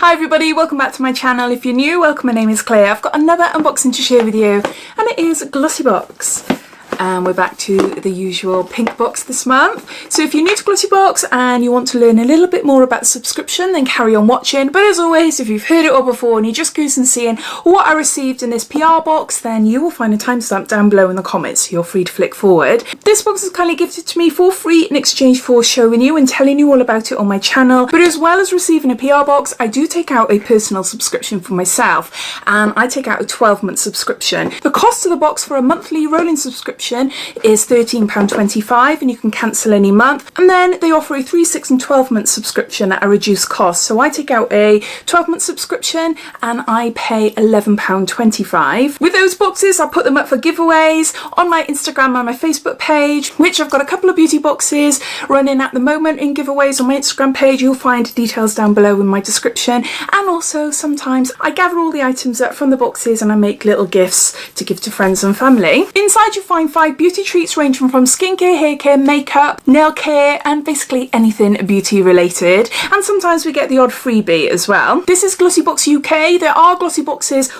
Hi everybody, welcome back to my channel. If you're new, welcome, my name is Claire. I've got another unboxing to share with you and it is Glossybox. And we're back to the usual pink box this month. So if you're new to Glossybox and you want to learn a little bit more about the subscription, then carry on watching. But as always, if you've heard it all before and you're just curious and seeing what I received in this PR box, then you will find a timestamp down below in the comments. You're free to flick forward. This box is kindly gifted to me for free in exchange for showing you and telling you all about it on my channel. But as well as receiving a PR box, I do take out a personal subscription for myself. And I take out a 12-month subscription. The cost of the box for a monthly rolling subscription is £13.25 and you can cancel any month, and then they offer a 3, 6 and 12-month subscription at a reduced cost. So I take out a 12-month subscription and I pay £11.25. With those boxes I put them up for giveaways on my Instagram and my Facebook page, which I've got a couple of beauty boxes running at the moment in giveaways on my Instagram page. You'll find details down below in my description, and also sometimes I gather all the items up from the boxes and I make little gifts to give to friends and family. Inside you find 5 beauty treats ranging from skincare, hair care, makeup, nail care and basically anything beauty related, and sometimes we get the odd freebie as well. This is Glossybox UK. There are Glossyboxes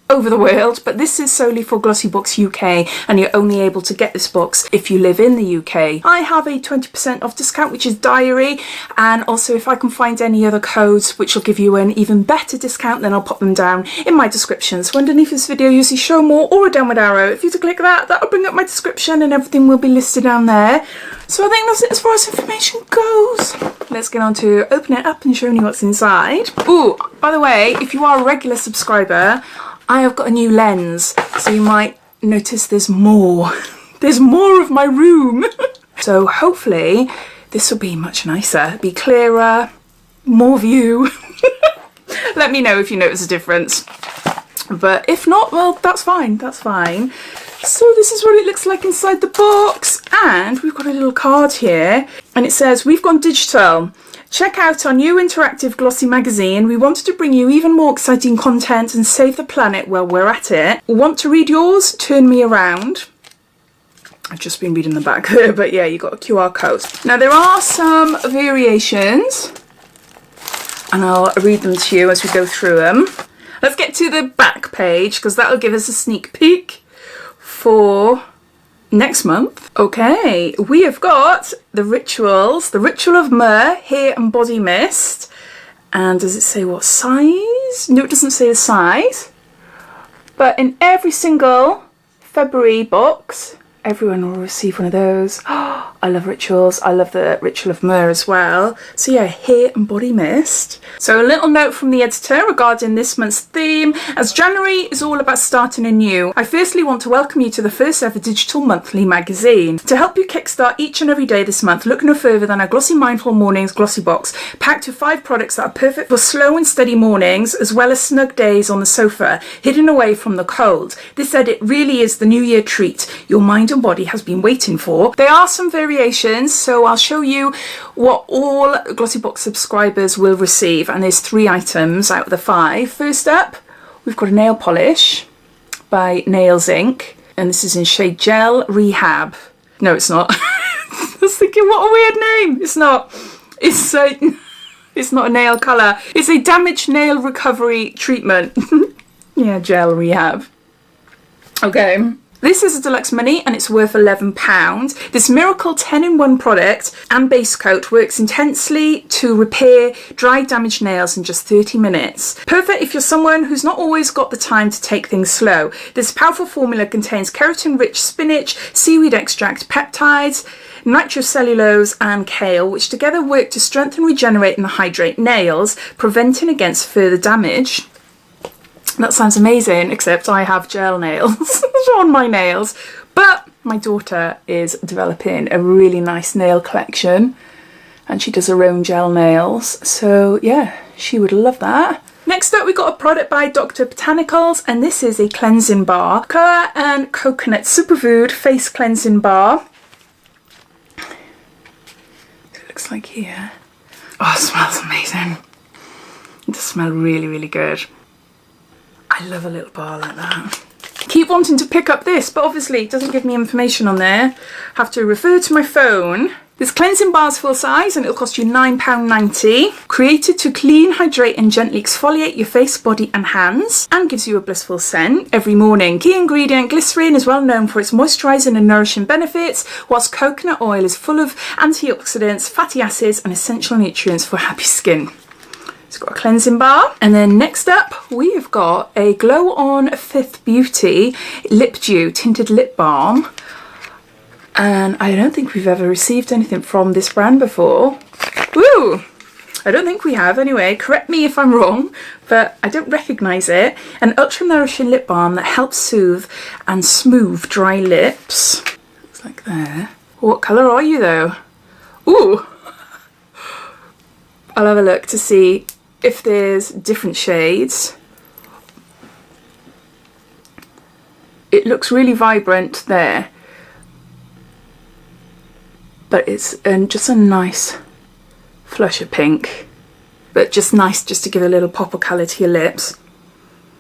over the world, but this is solely for Glossybox UK and you're only able to get this box if you live in the UK. I have a 20% off discount, which is Diary, and also if I can find any other codes which will give you an even better discount, then I'll pop them down in my description. So underneath this video you'll see show more or a downward arrow. If you to click that, that'll bring up my description and everything will be listed down there. So I think that's it as far as information goes. Let's get on to opening it up and showing you what's inside. Ooh, by the way, if you are a regular subscriber, I have got a new lens, so you might notice there's more. There's more of my room. So hopefully this will be much nicer, be clearer, more view. Let me know if you notice a difference. But if not, well, that's fine, that's fine. So this is what it looks like inside the box, and we've got a little card here and it says, "We've gone digital. Check out our new interactive glossy magazine. We wanted to bring you even more exciting content and save the planet while we're at it. Want to read yours? Turn me around." I've just been reading the back there, but yeah, you got a QR code. Now there are some variations and I'll read them to you as we go through them. Let's get to the back page because that'll give us a sneak peek for next month. Okay, we have got the rituals, the Ritual of Myrrh hair and body mist. And does it say what size? No, it doesn't say the size. But in every single February box, everyone will receive one of those. Oh, I love rituals. I love the Ritual of Myrrh as well. So yeah, hair and body mist. So a little note from the editor regarding this month's theme. As January is all about starting anew, I firstly want to welcome you to the first ever digital monthly magazine. To help you kickstart each and every day this month, look no further than our Glossy Mindful Mornings Glossy Box, packed with 5 products that are perfect for slow and steady mornings, as well as snug days on the sofa, hidden away from the cold. This edit really is the New Year treat your mind and body has been waiting for. There are some variations, so I'll show you what all Glossybox subscribers will receive, and there's 3 items out of the 5. First up, we've got a nail polish by Nails Inc, and this is in shade Gel Rehab. No, it's not. I was thinking, what a weird name. It's not. It's not a nail colour. It's a damaged nail recovery treatment. Yeah, Gel Rehab. Okay. This is a deluxe mini and it's worth £11. This miracle 10-in-1 product and base coat works intensely to repair dry damaged nails in just 30 minutes. Perfect if you're someone who's not always got the time to take things slow. This powerful formula contains keratin-rich spinach, seaweed extract, peptides, nitrocellulose and kale, which together work to strengthen, regenerate and hydrate nails, preventing against further damage. That sounds amazing, except I have gel nails on my nails. But my daughter is developing a really nice nail collection and she does her own gel nails. So yeah, she would love that. Next up, we got a product by Dr. Botanicals, and this is a cleansing bar. Cocoa and Coconut Superfood Face Cleansing Bar. It looks like here. Oh, it smells amazing. It does smell really, really good. I love a little bar like that. Keep wanting to pick up this, but obviously it doesn't give me information on there. Have to refer to my phone This cleansing bar is full size and it'll cost you £9.90. Created to clean, hydrate and gently exfoliate your face, body and hands, and gives you a blissful scent every morning. Key ingredient glycerin is well known for its moisturising and nourishing benefits, whilst coconut oil is full of antioxidants, fatty acids and essential nutrients for happy skin. It's got a cleansing bar. And then next up we have got a Glow On Fifth Beauty Lip Dew Tinted Lip Balm. And I don't think we've ever received anything from this brand before. Woo! I don't think we have anyway. Correct me if I'm wrong, but I don't recognise it. An ultra nourishing lip balm that helps soothe and smooth dry lips. Looks like there. What colour are you though? Ooh! I'll have a look to see if there's different shades. It looks really vibrant there. But it's just a nice flush of pink, but just nice just to give a little pop of colour to your lips.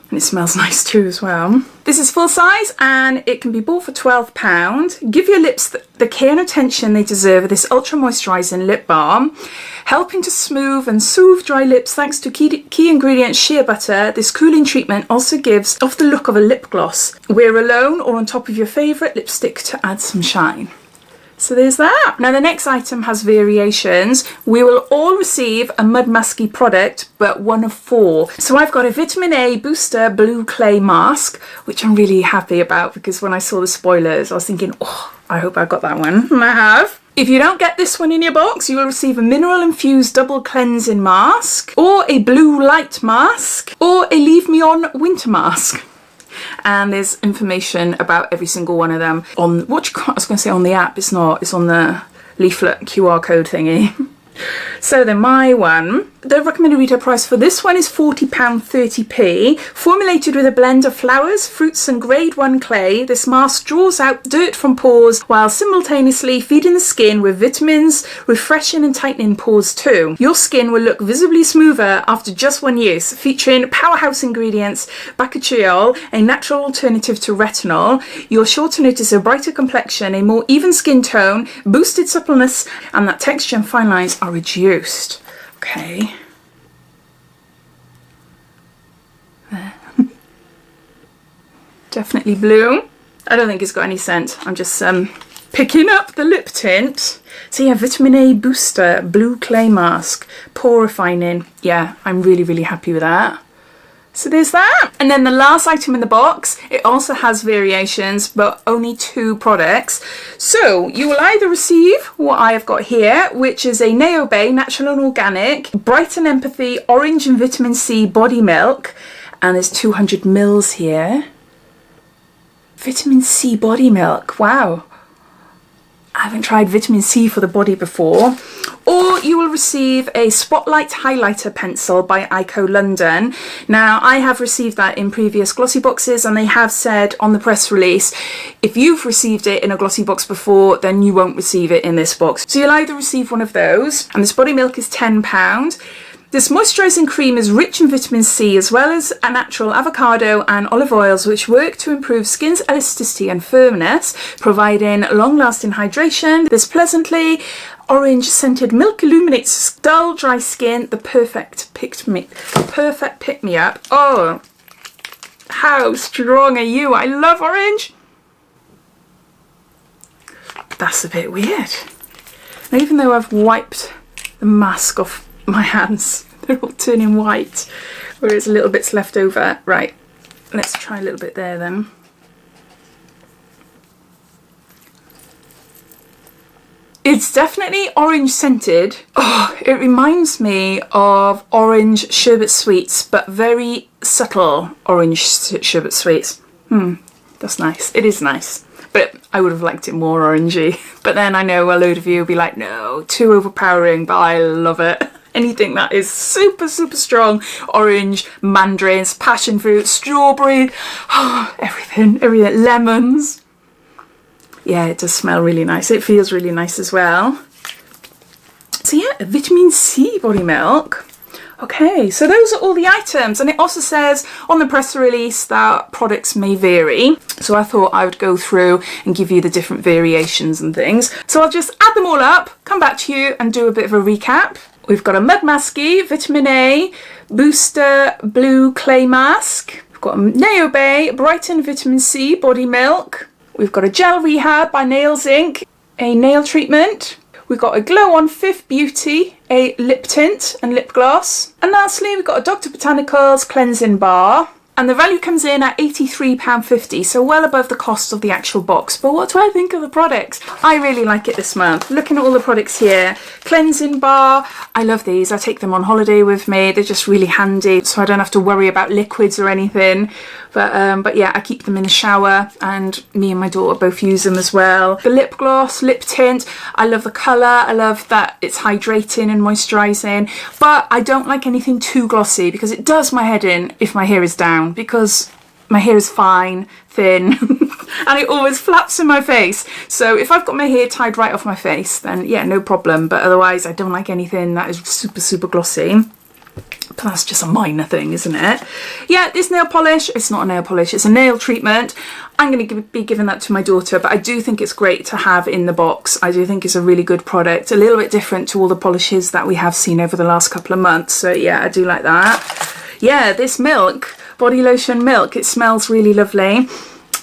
And it smells nice too as well. This is full size and it can be bought for £12. Give your lips the care and attention they deserve with this ultra moisturising lip balm, helping to smooth and soothe dry lips thanks to key ingredient shea butter. This cooling treatment also gives off the look of a lip gloss. Wear alone or on top of your favourite lipstick to add some shine. So there's that. Now the next item has variations. We will all receive a Mud Masky product, but one of 4. So I've got a Vitamin A Booster Blue Clay Mask, which I'm really happy about because when I saw the spoilers, I was thinking, oh, I hope I got that one. And I have. If you don't get this one in your box, you will receive a mineral infused double cleansing mask, or a blue light mask, or a Leave Me On winter mask. And there's information about every single one of them on I was going to say on the app. It's not. It's on the leaflet QR code thingy. So then my one, the recommended retail price for this one is £40.30p. Formulated with a blend of flowers, fruits and grade 1 clay, this mask draws out dirt from pores while simultaneously feeding the skin with vitamins, refreshing and tightening pores too. Your skin will look visibly smoother after just one use, featuring powerhouse ingredients bakuchiol, a natural alternative to retinol. You're sure to notice a brighter complexion, a more even skin tone, boosted suppleness, and that texture and fine lines are reduced. Okay. There. Definitely blue. I don't think it's got any scent. I'm just picking up the lip tint. So yeah, Vitamin A Booster Blue Clay Mask. Pore refining. Yeah, I'm really, really happy with that. So there's that. And then the last item in the box, it also has variations, but only 2 products. So you will either receive what I have got here, which is a Neobay Natural and Organic Brighten Empathy Orange and Vitamin C Body Milk. And there's 200 mils here. Vitamin C body milk. Wow. I haven't tried vitamin C for the body before. Or you will receive a Spotlight Highlighter Pencil by Ico London. Now, I have received that in previous glossy boxes, and they have said on the press release, if you've received it in a glossy box before, then you won't receive it in this box. So you'll either receive one of those, and this body milk is £10. This moisturising cream is rich in vitamin C as well as a natural avocado and olive oils, which work to improve skin's elasticity and firmness, providing long-lasting hydration. This pleasantly orange scented milk illuminates dull, dry skin. The perfect pick-me-up. Oh, how strong are you? I love orange. That's a bit weird. Now, even though I've wiped the mask off my hands, they're all turning white, whereas a little bit's left over. Right, let's try a little bit there then. It's definitely orange scented. Oh, it reminds me of orange sherbet sweets, but very subtle orange sherbet sweets. That's nice. It is nice. But I would have liked it more orangey. But then I know a load of you will be like, no, too overpowering, but I love it. Anything that is super, super strong. Orange, mandarins, passion fruit, strawberry, oh, everything, lemons. Yeah, it does smell really nice. It feels really nice as well. So yeah, vitamin C body milk. Okay, so those are all the items, and it also says on the press release that products may vary. So I thought I would go through and give you the different variations and things. So I'll just add them all up, come back to you and do a bit of a recap. We've got a Mud Masky Vitamin A Booster Blue Clay Mask. We've got a Neobay Brighten Vitamin C Body Milk. We've got a Gel Rehab by Nails Inc. A nail treatment. We've got a Glow On Fifth Beauty, a lip tint and lip gloss. And lastly, we've got a Dr. Botanicals Cleansing Bar. And the value comes in at £83.50, so well above the cost of the actual box. But what do I think of the products? I really like it this month. Looking at all the products here, Cleansing Bar, I love these. I take them on holiday with me. They're just really handy, so I don't have to worry about liquids or anything. But yeah, I keep them in the shower, and me and my daughter both use them as well. The lip gloss, lip tint, I love the colour. I love that it's hydrating and moisturising, but I don't like anything too glossy because it does my head in if my hair is down, because my hair is fine, thin, and it always flaps in my face. So if I've got my hair tied right off my face, then yeah, no problem. But otherwise, I don't like anything that is super glossy. But that's just a minor thing, isn't it? Yeah, this nail polish, it's not a nail polish, it's a nail treatment. I'm going to be giving that to my daughter, but I do think it's great to have in the box. I do think it's a really good product, a little bit different to all the polishes that we have seen over the last couple of months. So yeah, I do like that. Yeah, this milk, body lotion milk, it smells really lovely.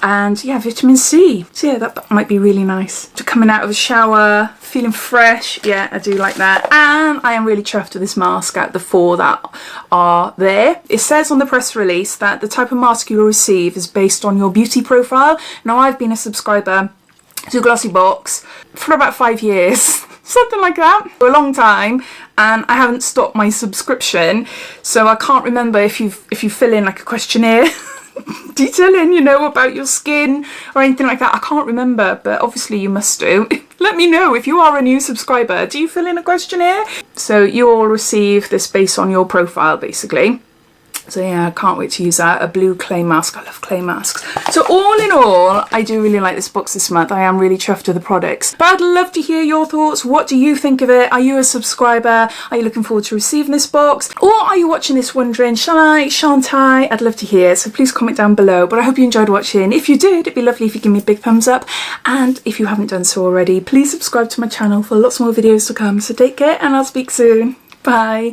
And yeah, vitamin C. So yeah, that might be really nice. To coming out of a shower, feeling fresh. Yeah, I do like that. And I am really chuffed with this mask out of the 4 that are there. It says on the press release that the type of mask you will receive is based on your beauty profile. Now, I've been a subscriber to Glossybox for about 5 years. Something like that, for a long time, and I haven't stopped my subscription. So I can't remember if you fill in like a questionnaire detailing, you know, about your skin or anything like that. I can't remember, but obviously you must do. Let me know if you are a new subscriber. Do you fill in a questionnaire? So you all receive this based on your profile, basically. So yeah, I can't wait to use that. A blue clay mask. I love clay masks. So all in all, I do really like this box this month. I am really chuffed with the products. But I'd love to hear your thoughts. What do you think of it? Are you a subscriber? Are you looking forward to receiving this box? Or are you watching this wondering, shall I, shan't I? I'd love to hear. So please comment down below. But I hope you enjoyed watching. If you did, it'd be lovely if you give me a big thumbs up. And if you haven't done so already, please subscribe to my channel for lots more videos to come. So take care and I'll speak soon. Bye.